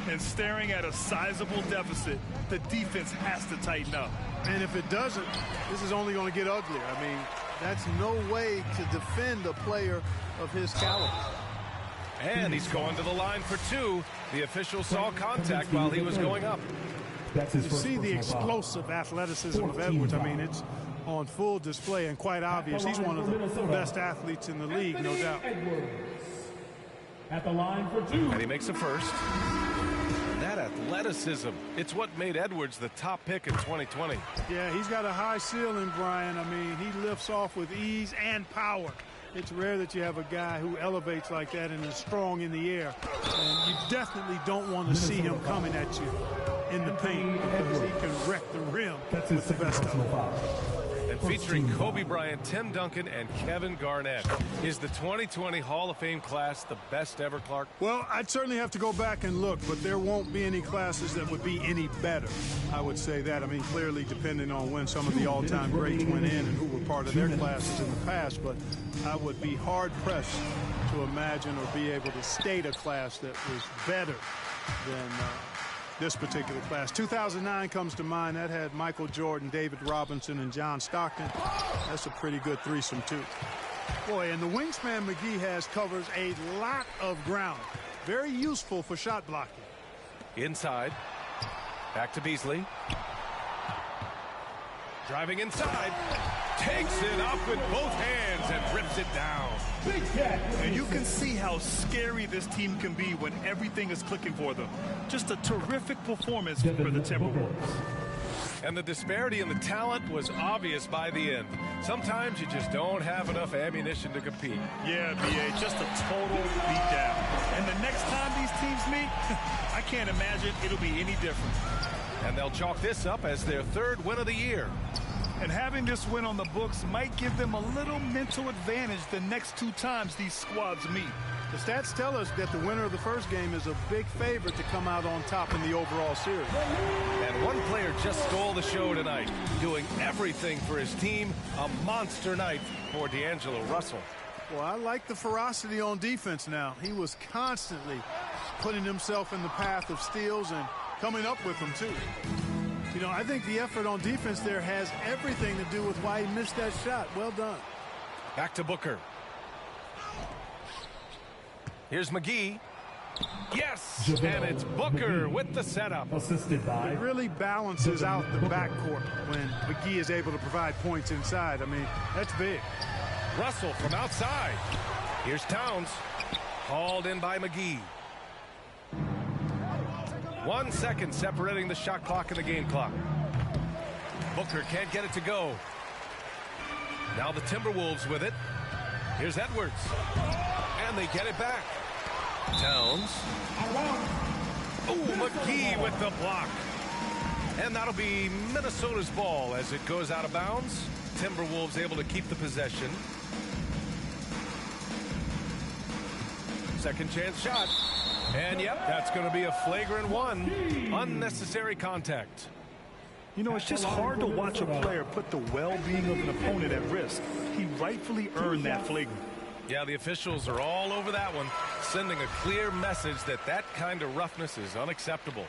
And staring at a sizable deficit, the defense has to tighten up. And if it doesn't, this is only going to get uglier. I mean, that's no way to defend a player of his caliber. And he's going to the line for 2. The official saw contact while he was going up. You see the explosive athleticism of Edwards. I mean, it's on full display and quite obvious. He's one of the best athletes in the league, no doubt. At the line for 2. And he makes a first. That athleticism, it's what made Edwards the top pick in 2020. Yeah, he's got a high ceiling, Brian. I mean, he lifts off with ease and power. It's rare that you have a guy who elevates like that and is strong in the air. And you definitely don't want to see him coming at you in the paint because he can wreck the rim with the best of them. And featuring Kobe Bryant, Tim Duncan, and Kevin Garnett. Is the 2020 Hall of Fame class the best ever, Clark? Well, I'd certainly have to go back and look, but there won't be any classes that would be any better. I would say that. I mean, clearly depending on when some of the all-time greats went in and who were part of their classes in the past, but I would be hard-pressed to imagine or be able to state a class that was better than this particular class. 2009 comes to mind. That had Michael Jordan, David Robinson, and John Stockton. That's a pretty good threesome, too. Boy, and the wingspan McGee has covers a lot of ground. Very useful for shot blocking. Inside. Back to Beasley. Driving inside. Takes it up with both hands and rips it down. And you can see how scary this team can be when everything is clicking for them. Just a terrific performance for the Timberwolves. And the disparity in the talent was obvious by the end. Sometimes you just don't have enough ammunition to compete. Yeah, B.A., just a total beatdown. And the next time these teams meet, I can't imagine it'll be any different. And they'll chalk this up as their third win of the year. And having this win on the books might give them a little mental advantage the next two times these squads meet. The stats tell us that the winner of the first game is a big favorite to come out on top in the overall series. And one player just stole the show tonight, doing everything for his team. A monster night for D'Angelo Russell. Well, I like the ferocity on defense now. He was constantly putting himself in the path of steals and coming up with them, too. You know, I think the effort on defense there has everything to do with why he missed that shot. Well done. Back to Booker. Here's McGee. Yes, and it's Booker with the setup. Assisted by. It really balances out the backcourt when McGee is able to provide points inside. I mean, that's big. Russell from outside. Here's Towns. Hauled in by McGee. 1 second separating the shot clock and the game clock. Booker can't get it to go. Now the Timberwolves with it. Here's Edwards. And they get it back. Towns. Oh, McGee with the block. And that'll be Minnesota's ball as it goes out of bounds. Timberwolves able to keep the possession. Second chance shot. And yep, that's going to be a flagrant one. Unnecessary contact. You know, it's just hard to watch a player put the well-being of an opponent at risk. He rightfully earned that flagrant. Yeah, the officials are all over that one, sending a clear message that that kind of roughness is unacceptable.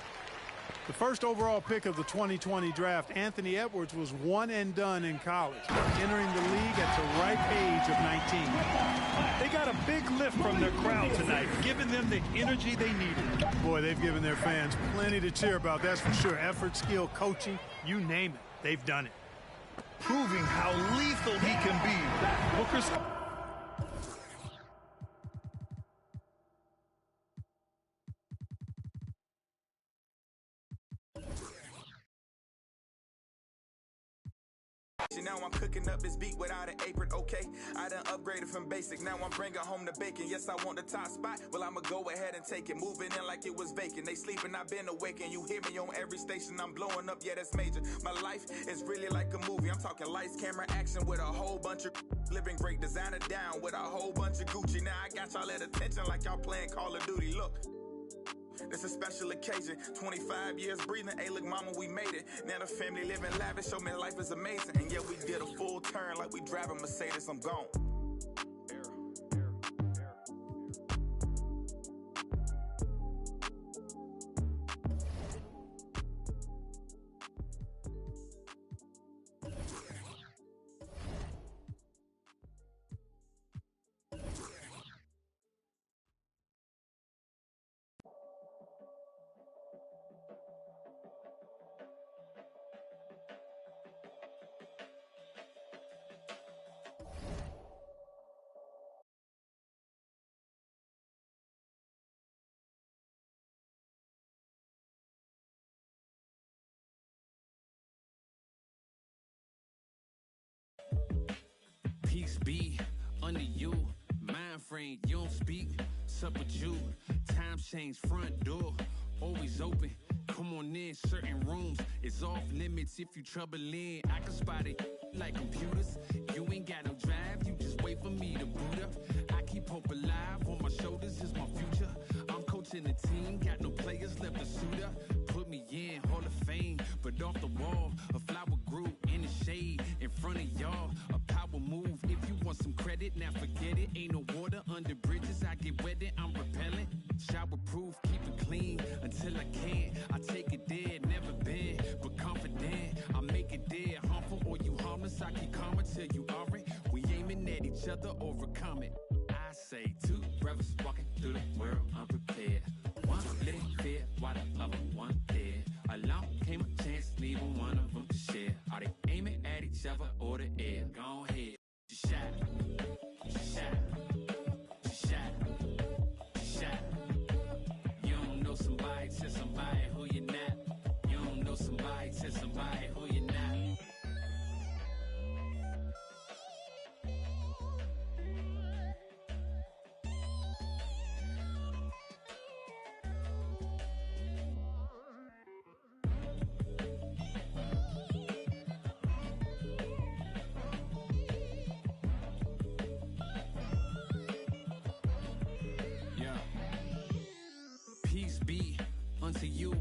The first overall pick of the 2020 draft, Anthony Edwards, was one and done in college, entering the league at the ripe age of 19. They got a big lift from their crowd tonight, giving them the energy they needed. Boy, they've given their fans plenty to cheer about, that's for sure. Effort, skill, coaching, you name it, they've done it. Proving how lethal he can be. Booker's... Now I'm cooking up this beat without an apron, okay? I done upgraded from basic, now I'm bringing home the bacon. Yes, I want the top spot, well, I'ma go ahead and take it. Moving in like it was vacant. They sleeping, I've been awake, and you hear me on every station. I'm blowing up, yeah, that's major. My life is really like a movie. I'm talking lights, camera, action with a whole bunch of living great, designer down with a whole bunch of Gucci. Now I got y'all at attention like y'all playing Call of Duty. Look. This a special occasion, 25 years breathing, hey look mama, we made it. Now the family living lavish, show me life is amazing. And yeah, we did a full turn like we driving Mercedes, I'm gone. Peace be under you, mind frame, you don't speak, sup with you, time change, front door, always open, come on in, certain rooms, it's off limits if you trouble in, I can spot it like computers, you ain't got no drive, you just wait for me to boot up, I keep hope alive, on my shoulders is my future, I'm coaching the team, got no players left to suit up, put me in, Hall of Fame, but off the wall, a flower grew in the shade, in front of y'all, a power move, if you want some credit, now forget it, ain't no water under bridges, I get wetted, I'm repellent, shower proof, keep it clean, until I can't, I take it there, never been, but confident, I make it there, harmful or you harmless, I keep calm until you aren't, we aiming at each each other, overcome it. I say two brothers walking through the world unprepared. One living fear while the other one dead. Along came a chance, neither one of them to share. Are they aiming at each other or the air? Go ahead, just shot, just shot, just shot, just shot. You don't know somebody, tell somebody who you're not. You don't know somebody, tell somebody who you're not. Peace be unto you,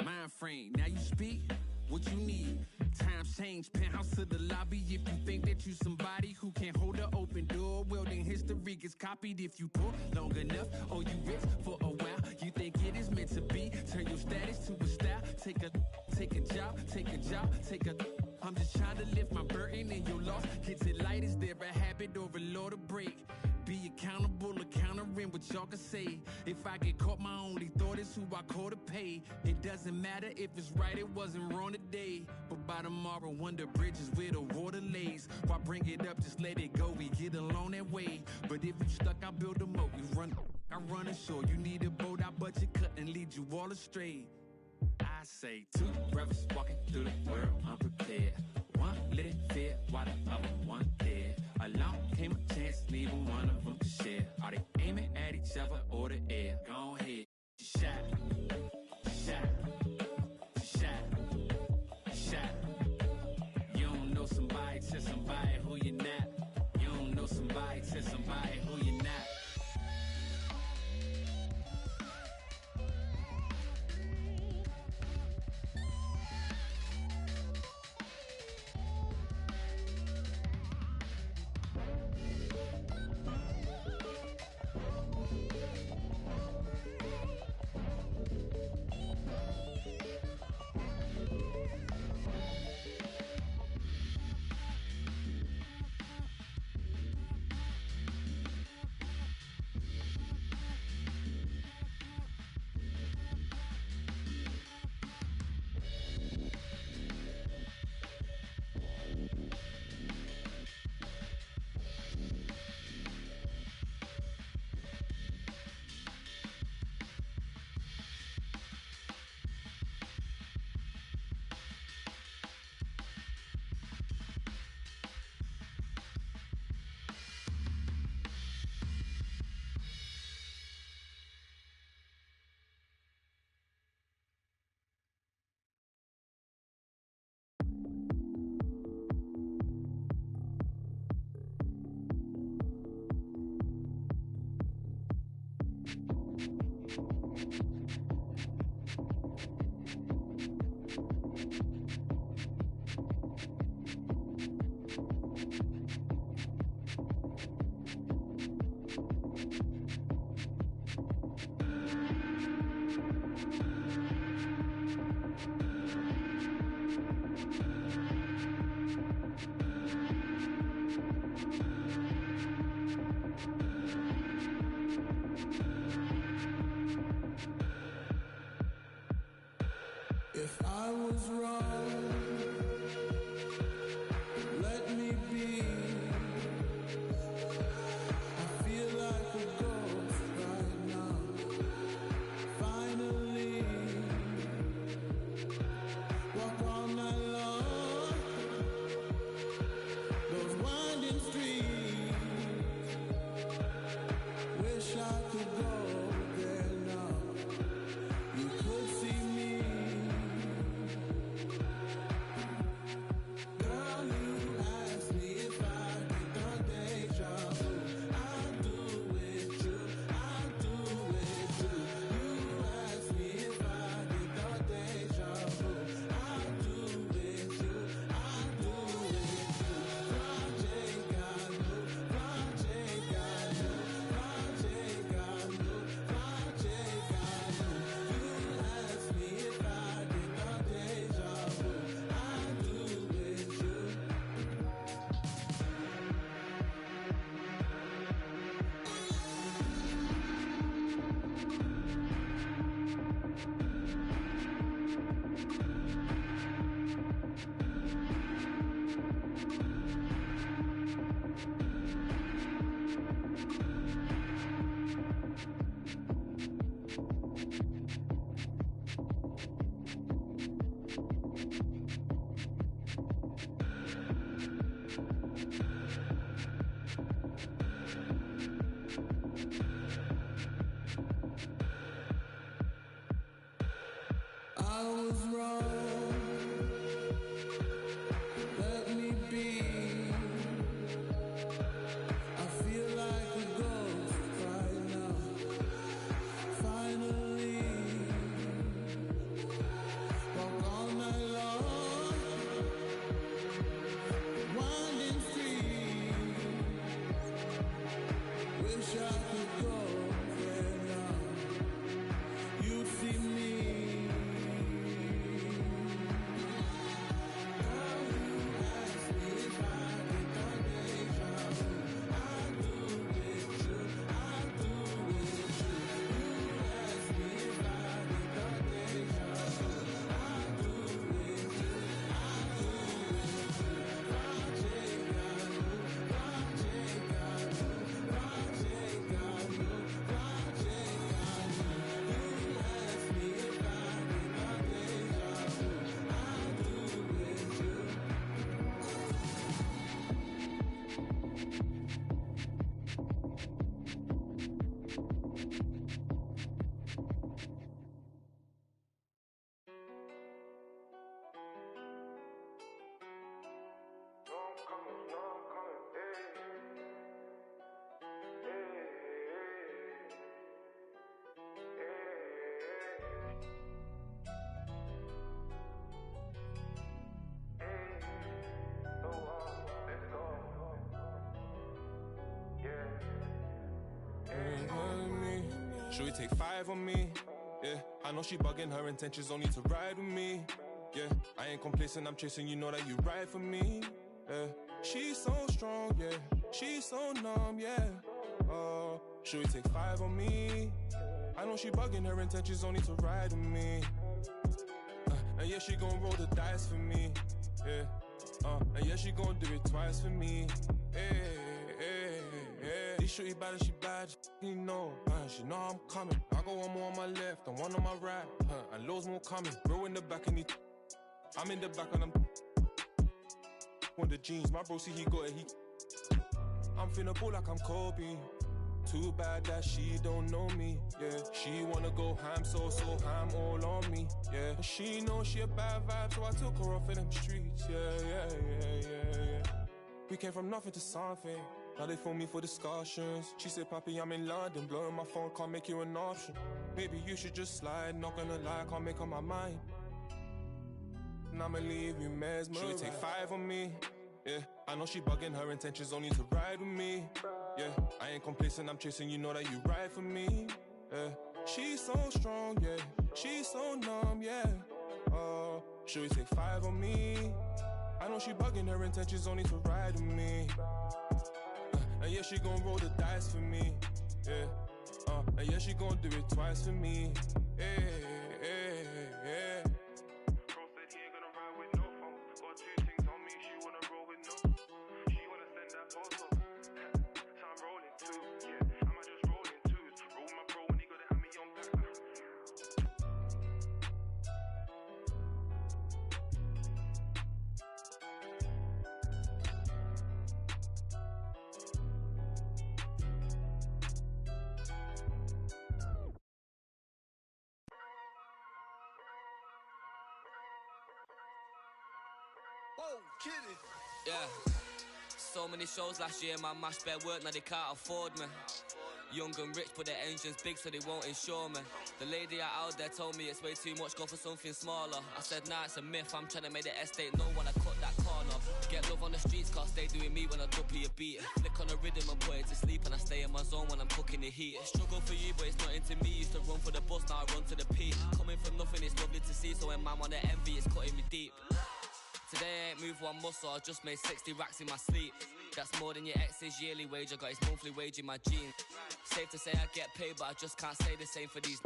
mind frame. Now you speak what you need. Times change, penthouse to the lobby. If you think that you somebody who can't hold an open door, well then history gets copied. If you pull long enough or you rich for a while, you think it is meant to be. Turn your status to a style. Take a job, take a job, take a. I'm just trying to lift my burden and your loss. Gets it light, is there a habit or a law to break? Be accountable, countering what y'all can say. If I get caught, my only thought is who I call to pay. It doesn't matter if it's right, it wasn't wrong today. But by tomorrow, wonder bridges where the water lays. Why bring it up, just let it go, we get along that way. But if you stuck, I build a moat, you run, I run ashore. You need a boat, I budget cut and lead you all astray. I say two brothers walking through the world unprepared. One lit fear while the other one dead. Along came a chance, neither one of them to share. Are they aiming at each other or the air? Go ahead, shot, shot, shot, shot. You don't know somebody, tell somebody who you're not. You don't know somebody, tell somebody who you're not. If I was wrong, let me be. I feel like a ghost right now. Finally, walk all night long. Those winding streets. Wish I could go there now. You could see me. was wrong. Let me be. I feel like a ghost right now. Finally, walk all night long, winding street. Wish I could go there now. You'd see me. Should we take 5 on me? Yeah, I know she bugging, her intentions only to ride with me. Yeah, I ain't complacent, I'm chasing, you know that you ride for me. Yeah, she's so strong, yeah, she's so numb, yeah. Should we take 5 on me? I know she bugging, her intentions only to ride with me. And yeah, she gon' roll the dice for me. Yeah, and yeah, she gon' do it twice for me. This shorty bad and she bad, you know. She know I'm coming. I got one more on my left and one on my right. And loads more coming. Bro in the back and I'm in the back and I'm on the jeans. My bro see he got it. I'm finna ball like I'm Kobe. Too bad that she don't know me. Yeah, she wanna go ham, so ham all on me. Yeah, and she know she a bad vibe, so I took her off in them streets. Yeah. We came from nothing to something. Now they phone me for discussions. She said, Papi, I'm in London, blowing my phone, can't make you an option. Maybe you should just slide, not gonna lie, can't make up my mind. And I'ma leave you mesmerized. Should we take 5 on me? Yeah, I know she bugging, her intentions only to ride with me. Yeah, I ain't complacent, I'm chasing, you know that you ride for me. Yeah, she's so strong, yeah, she's so numb, yeah. Should we take 5 on me? I know she bugging, her intentions only to ride with me. And yeah, she gon' roll the dice for me. Yeah, and yeah, she gon' do it twice for me. Bro said he ain't gonna ride with no phone. Got 2 things on me, she wanna roll with no. She wanna send that photo. So I'm rolling too, yeah. I might just roll in twos. Roll my bro when he gotta have me on back. Yeah, so many shows last year, man, mashed bare work, now they can't afford me. Young and rich, but their engine's big, so they won't insure me. The lady out there told me it's way too much, go for something smaller. I said, nah, it's a myth, I'm trying to make the estate know when I cut that corner. Get love on the streets, cause they doing me when I duppy a beat. Flick on the rhythm and put it to sleep, and I stay in my zone when I'm cooking the heat. Struggle for you, but it's not into me. Used to run for the bus, now I run to the P. Coming from nothing, it's lovely to see, so when man wanna envy, it's cutting me deep. Today I ain't moved one muscle, I just made 60 racks in my sleep. That's more than your ex's yearly wage, I got his monthly wage in my jeans. Safe to say I get paid, but I just can't say the same for these.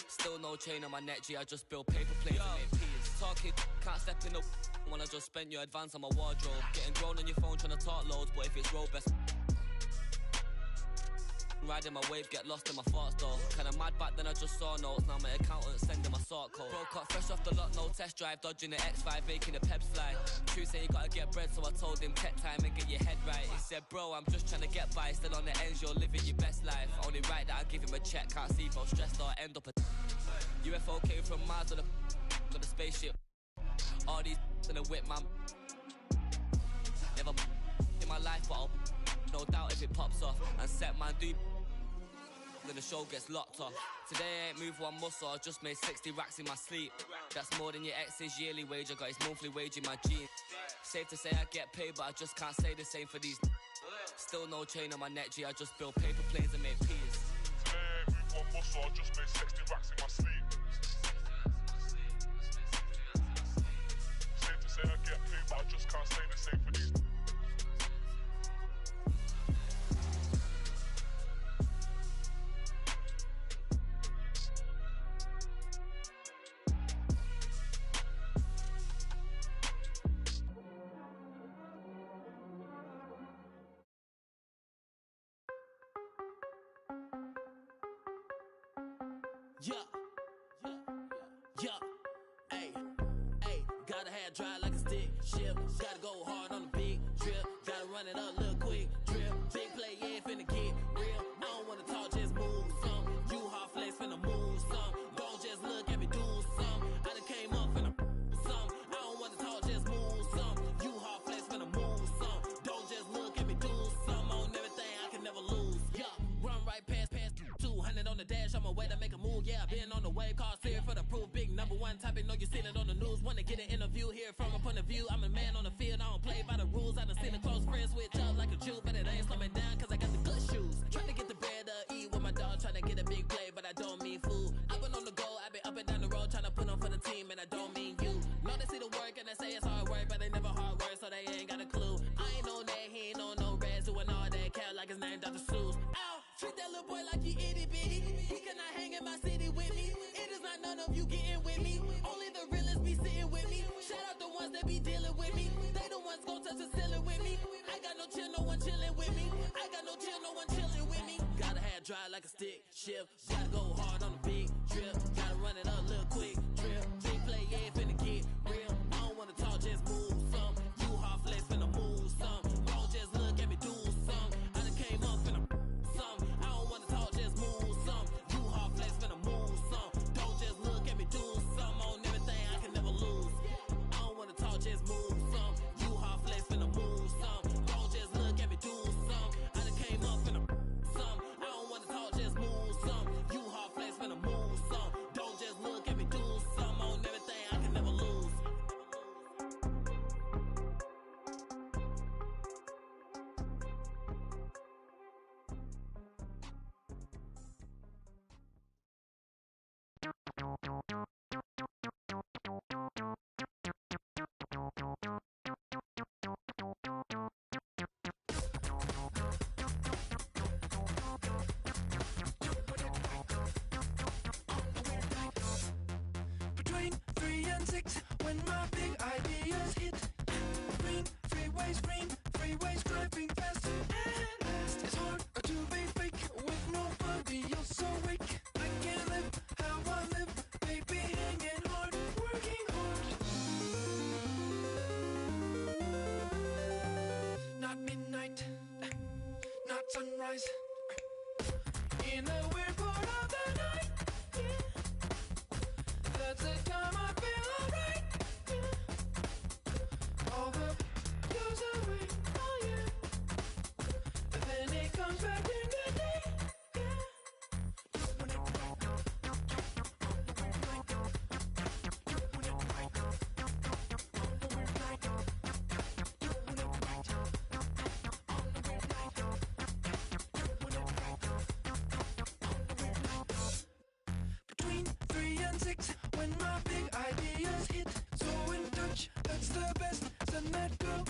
Still no chain on my neck, G, I just build paper planes and make peas. Talking, can't step in the when I just spent your advance on my wardrobe. Getting grown on your phone trying to talk loads, but if it's road best. Riding my wave, get lost in my thoughts though. Kinda mad back then I just saw notes, now my accountant sending my sort code. Broke up fresh off the lot, no test drive, dodging the X5, making the peps fly. True say you gotta get bread, so I told him take time and get your head right. He said, bro, I'm just trying to get by, still on the ends, you're living your best life. Only right that I give him a check, can't see if I'm stressed or end up a UFO came from Mars with a got a spaceship. All these in a whip, man. Never in my life, but I'll no doubt if it pops off. And set man do, then the show gets locked off. Today I ain't moved one muscle, I just made 60 racks in my sleep. That's more than your ex's yearly wage, I got his monthly wage in my jeans. Safe to say I get paid, but I just can't say the same for these. Still no chain on my neck, G, I just build paper planes and make peas. Today I ain't moved one muscle, I just made 60 racks in my sleep. Safe to say I get paid, but I just can't say the same for these. Gotta have dry like a stick shift. Gotta go hard on the big trip. Gotta run it up, little quick drip. Big play, yeah, finna get real. I don't wanna talk, just move some. You hard flex, finna move some. Don't just look at me, do some. I done came up, finna some. I don't wanna talk, just move some. You hard flex, finna move some. Don't just look at me, do some. On everything, I can never lose. Yeah, run right past 200 on the dash. On my way to make a move, yeah, I been on the way. Car clear for the proof, big number one topic. Know you seen it on the news. Wanna get an interview here from a point of view. I'm a man on the field, I don't play by the rules. I done seen a close friend switch up like a Jew, but it ain't slowing down cause I got the good shoes. Trying to get the bread to eat with my dog, trying to get a big play, but I don't mean food. I've been on the go, I've been up and down the road, trying to put on for the team, and I don't mean you. Know they see the work and they say it's hard work, but they never hard work, so they ain't got a clue. I ain't on that, he ain't on no reds, doing all that cat like his name Dr. Seuss. Ow, treat that little boy like he itty bitty. He cannot hang in my city with me. It is not none of you getting with me. Only the realest be sitting with me. Shout out the ones that be dealing with me. They the ones gon' touch the ceiling with me. I got no chill, no one chilling with me. I got no chill, no one chilling with me. Gotta have dry like a stick shift. Gotta go hard on the big trip. Gotta run it up, little quick trip. Big play, yeah, finna get real. I don't wanna talk, just move some. You hard flex, finna move some. Don't just look at me, do some. I done came up, finna some. I don't wanna talk, just move some. You hard flex, finna move some. Don't just look at me, do some. On everything, I can never lose. I don't wanna talk, just move some. You hard flex, finna move some. Don't just look at me, do some. I done came up, finna some. I don't wanna talk, just move some. You hard flex, finna move some. Don't just look at me, do some. On everything, I can never lose. Between 3 and 6, when my big ideas hit. Green freeways driving fast and fast. It's hard to be fake with nobody else awake. I can't live how I live, baby, hanging hard, working hard. Not midnight, not sunrise. In a weird part of the night, yeah. That's the time I feel alright, yeah. All the goes away, oh yeah. But then it comes back in the day, yeah. Between 3 and 6, when my big ideas hit. So in touch, that's the best. Send that girl